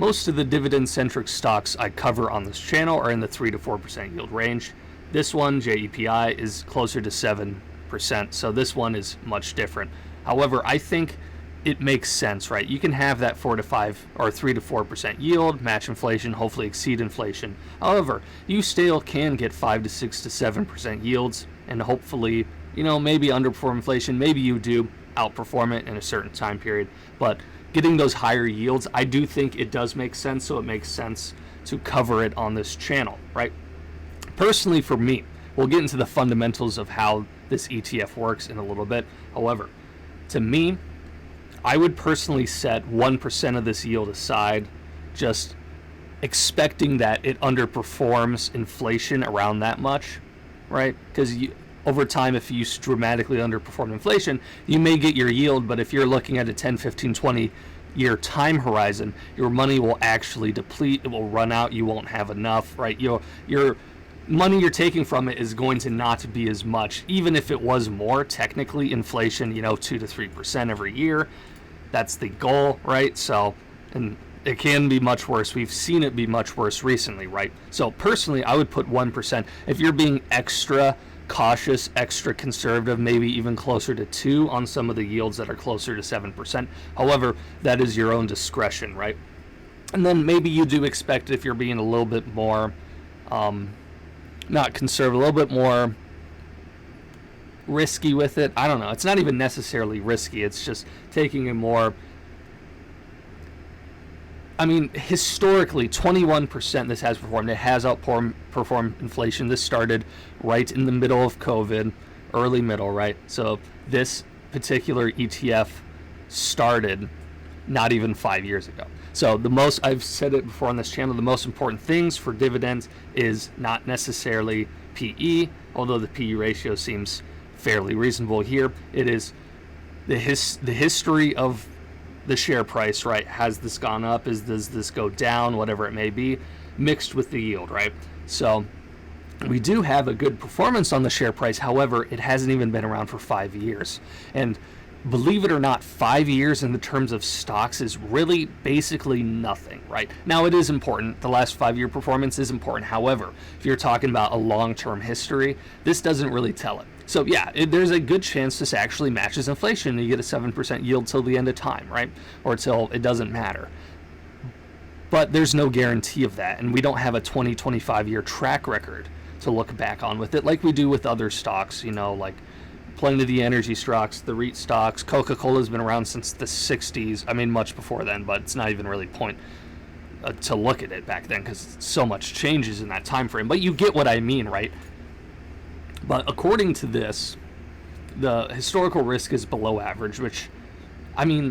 most of the dividend-centric stocks I cover on this channel are in the 3 to 4% yield range. This one, JEPI, is closer to 7%, so this one is much different. However, I think it makes sense, right? You can have that 4 to 5 or 3 to 4% yield, match inflation, hopefully exceed inflation. However, you still can get 5 to 6 to 7% yields, and hopefully, maybe underperform inflation. Maybe you do outperform it in a certain time period, but getting those higher yields, I do think it does make sense. So it makes sense to cover it on this channel, right? Personally, for me, we'll get into the fundamentals of how this ETF works in a little bit. However, to me, I would personally set 1% of this yield aside, just expecting that it underperforms inflation around that much, right? Because over time, if you dramatically underperform inflation, you may get your yield, but if you're looking at a 10, 15, 20 year time horizon, your money will actually deplete, it will run out, you won't have enough, right? Your money you're taking from it is going to not be as much, even if it was more. Technically, inflation, 2 to 3% every year, that's the goal, right? So, and it can be much worse. We've seen it be much worse recently, right? So personally, I would put 1%. If you're being extra cautious, extra conservative, maybe even closer to 2 on some of the yields that are closer to 7%. However, that is your own discretion, right? And then maybe you do expect, if you're being a little bit more not conservative, a little bit more risky with it. I don't know. It's not even necessarily risky. It's just taking a more, historically, 21% this has performed. It has outperformed inflation. This started right in the middle of COVID, early middle, right? So this particular ETF started not even 5 years ago. So I've said it before on this channel, the most important things for dividends is not necessarily PE, although the PE ratio seems fairly reasonable here. It is the history of the share price, right? Has this gone up? Does this go down? Whatever it may be, mixed with the yield, right? So we do have a good performance on the share price. However, it hasn't even been around for 5 years. And believe it or not, 5 years in the terms of stocks is really basically nothing, right? Now, it is important. The last 5-year performance is important. However, if you're talking about a long-term history, this doesn't really tell it. So yeah, there's a good chance this actually matches inflation. You get a 7% yield till the end of time, right? Or till it doesn't matter. But there's no guarantee of that. And we don't have a 20, 25-year track record to look back on with it like we do with other stocks, like plenty of the energy stocks, the REIT stocks. Coca-Cola's been around since the 60s. Much before then, but it's not even really point to look at it back then because so much changes in that time frame. But you get what I mean, right? But according to this, the historical risk is below average, which,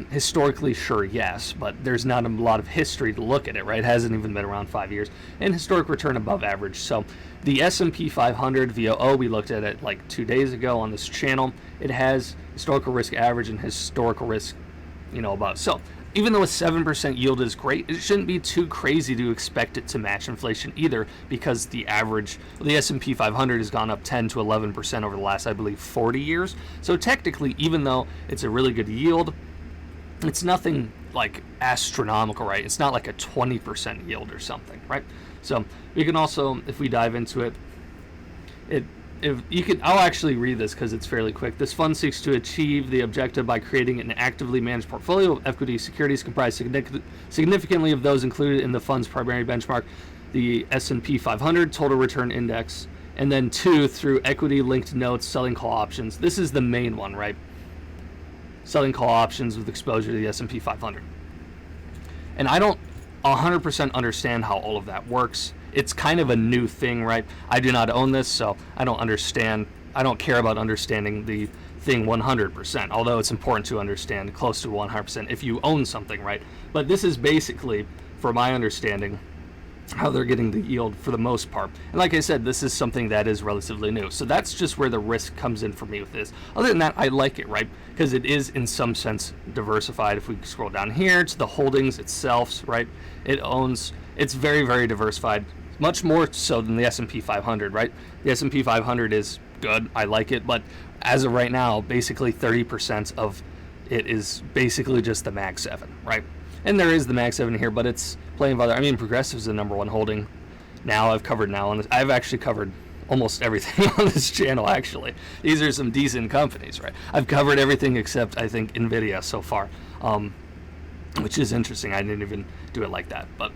historically, sure, yes, but there's not a lot of history to look at it, right? It hasn't even been around 5 years. And historic return above average. So the S&P 500 VOO, we looked at it like 2 days ago on this channel. It has historical risk average and historical risk, above. So even though a 7% yield is great, it shouldn't be too crazy to expect it to match inflation either, because the S&P 500 has gone up 10 to 11% over the last, I believe, 40 years. So technically, even though it's a really good yield, it's nothing like astronomical, right? It's not like a 20% yield or something, right? So we can also, if we dive into it, I'll actually read this because it's fairly quick. This fund seeks to achieve the objective by creating an actively managed portfolio of equity securities comprised significantly of those included in the fund's primary benchmark, the S&P 500 Total Return Index, and then 2, through equity-linked notes, selling call options. This is the main one, right? Selling call options with exposure to the S&P 500. And I don't 100% understand how all of that works. It's kind of a new thing, right? I do not own this, so I don't care about understanding the thing 100%, although it's important to understand close to 100% if you own something, right? But this is basically, for my understanding, how they're getting the yield for the most part. And like I said, this is something that is relatively new. So that's just where the risk comes in for me with this. Other than that, I like it, right? Because it is in some sense diversified. If we scroll down here to the holdings itself, right? It's very, very diversified, much more so than the S&P 500, right? The S&P 500 is good. I like it. But as of right now, basically 30% of it is basically just the Mag 7, right? And there is the Mag 7 here, but it's playing by other. I mean, Progressive's the number one holding. Now I've covered on this. I've actually covered almost everything on this channel, actually. These are some decent companies, right? I've covered everything except, I think, NVIDIA so far, which is interesting. I didn't even do it like that. But,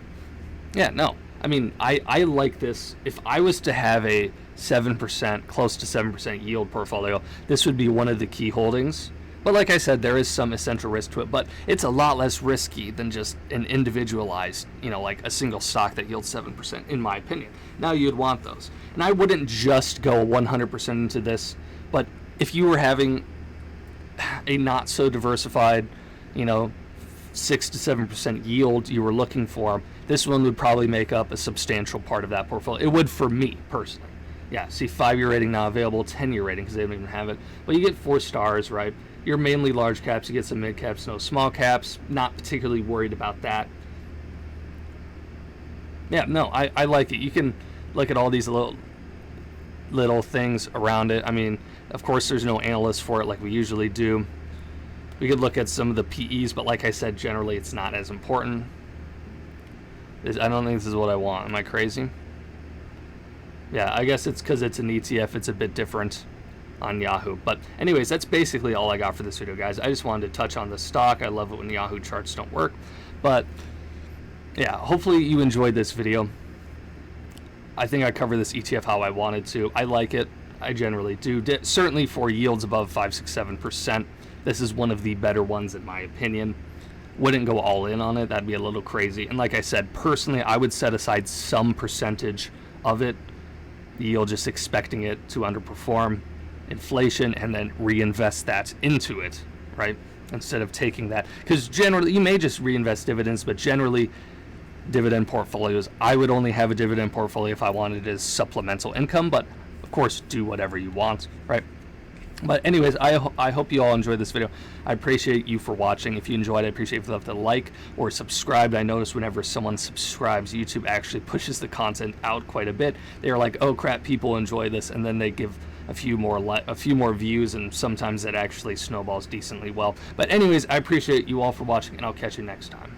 yeah, no. I mean, I like this. If I was to have a 7%, close to 7% yield portfolio, this would be one of the key holdings. But like I said, there is some essential risk to it, but it's a lot less risky than just an individualized, like a single stock that yields 7%, in my opinion. Now you'd want those. And I wouldn't just go 100% into this, but if you were having a not so diversified, 6 to 7% yield you were looking for, this one would probably make up a substantial part of that portfolio. It would for me, personally. Yeah, see, 5-year rating now available, 10-year rating because they don't even have it. But you get 4 stars, right? You're mainly large caps. You get some mid caps, no small caps. Not particularly worried about that. Yeah, no, I like it. You can look at all these little things around it. I mean, of course, there's no analyst for it like we usually do. We could look at some of the PEs, but like I said, generally it's not as important. I don't think this is what I want. Am I crazy? Yeah, I guess it's because it's an ETF. It's a bit different on Yahoo. But anyways, that's basically all I got for this video, guys. I just wanted to touch on the stock. I love it when Yahoo charts don't work. But yeah, hopefully you enjoyed this video. I think I covered this ETF how I wanted to. I like it. I generally do. Certainly for yields above 5, 6, 7%. This is one of the better ones in my opinion. Wouldn't go all in on it. That'd be a little crazy. And like I said, personally, I would set aside some percentage of it. Yield, just expecting it to underperform inflation and then reinvest that into it, right? Instead of taking that, because generally you may just reinvest dividends, but generally dividend portfolios, I would only have a dividend portfolio if I wanted it as supplemental income, but of course do whatever you want, right? But anyways, I hope you all enjoyed this video. I appreciate you for watching. If you enjoyed, I appreciate if you left a like or subscribed. I notice whenever someone subscribes, YouTube actually pushes the content out quite a bit. They're like, oh crap, people enjoy this, and then they give a few more views, and sometimes that actually snowballs decently well. But anyways, I appreciate you all for watching, and I'll catch you next time.